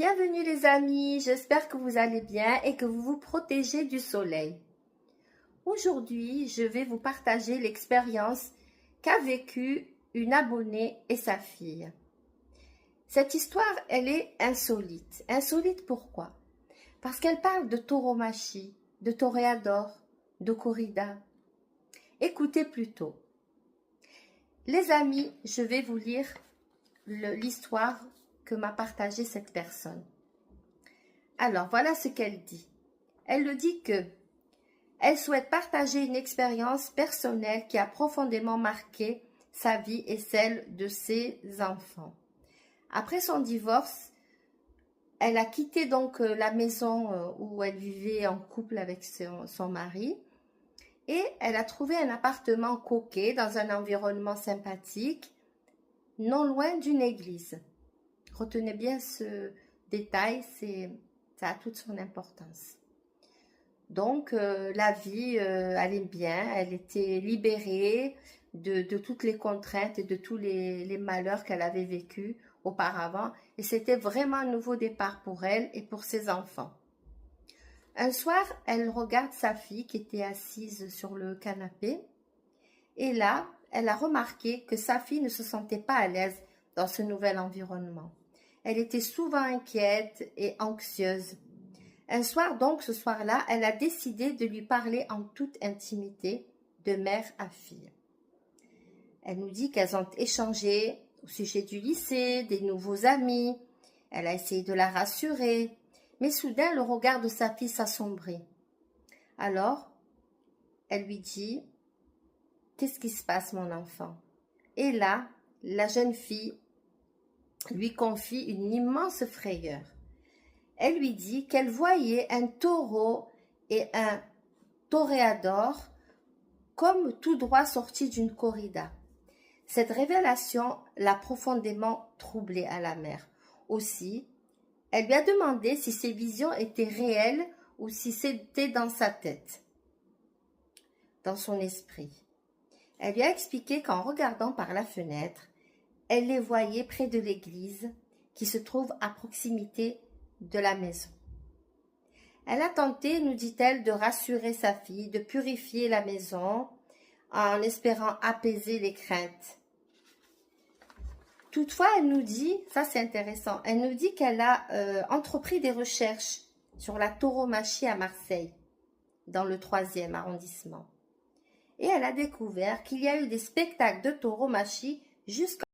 Bienvenue les amis, j'espère que vous allez bien et que vous vous protégez du soleil. Aujourd'hui, je vais vous partager l'expérience qu'a vécue une abonnée et sa fille. Cette histoire, elle est insolite. Insolite pourquoi? Parce qu'elle parle de tauromachie, de toréador, de corrida. Écoutez plutôt. Les amis, je vais vous lire l'histoire que m'a partagée cette personne. Alors, voilà ce qu'elle dit. Elle le dit que elle souhaite partager une expérience personnelle qui a profondément marqué sa vie et celle de ses enfants. Après son divorce, elle a quitté donc la maison où elle vivait en couple avec son mari et elle a trouvé un appartement coquet dans un environnement sympathique, non loin d'une église. Retenez bien ce détail, ça a toute son importance. Donc, la vie allait bien, elle était libérée de toutes les contraintes et de tous les malheurs qu'elle avait vécus auparavant. Et c'était vraiment un nouveau départ pour elle et pour ses enfants. Un soir, elle regarde sa fille qui était assise sur le canapé. Et là, elle a remarqué que sa fille ne se sentait pas à l'aise dans ce nouvel environnement. Elle était souvent inquiète et anxieuse. Un soir donc, ce soir-là, elle a décidé de lui parler en toute intimité, de mère à fille. Elle nous dit qu'elles ont échangé au sujet du lycée, des nouveaux amis. Elle a essayé de la rassurer, mais soudain, le regard de sa fille s'assombrit. Alors, elle lui dit « Qu'est-ce qui se passe, mon enfant ?» Et là, la jeune fille lui confie une immense frayeur. Elle lui dit qu'elle voyait un taureau et un toréador comme tout droit sortis d'une corrida. Cette révélation l'a profondément troublée à la mère. Aussi, elle lui a demandé si ces visions étaient réelles ou si c'était dans sa tête, dans son esprit. Elle lui a expliqué qu'en regardant par la fenêtre, elle les voyait près de l'église qui se trouve à proximité de la maison. Elle a tenté, nous dit-elle, de rassurer sa fille, de purifier la maison en espérant apaiser les craintes. Toutefois, elle nous dit, ça c'est intéressant, elle nous dit qu'elle a entrepris des recherches sur la tauromachie à Marseille, dans le 3e arrondissement. Et elle a découvert qu'il y a eu des spectacles de tauromachie jusqu'en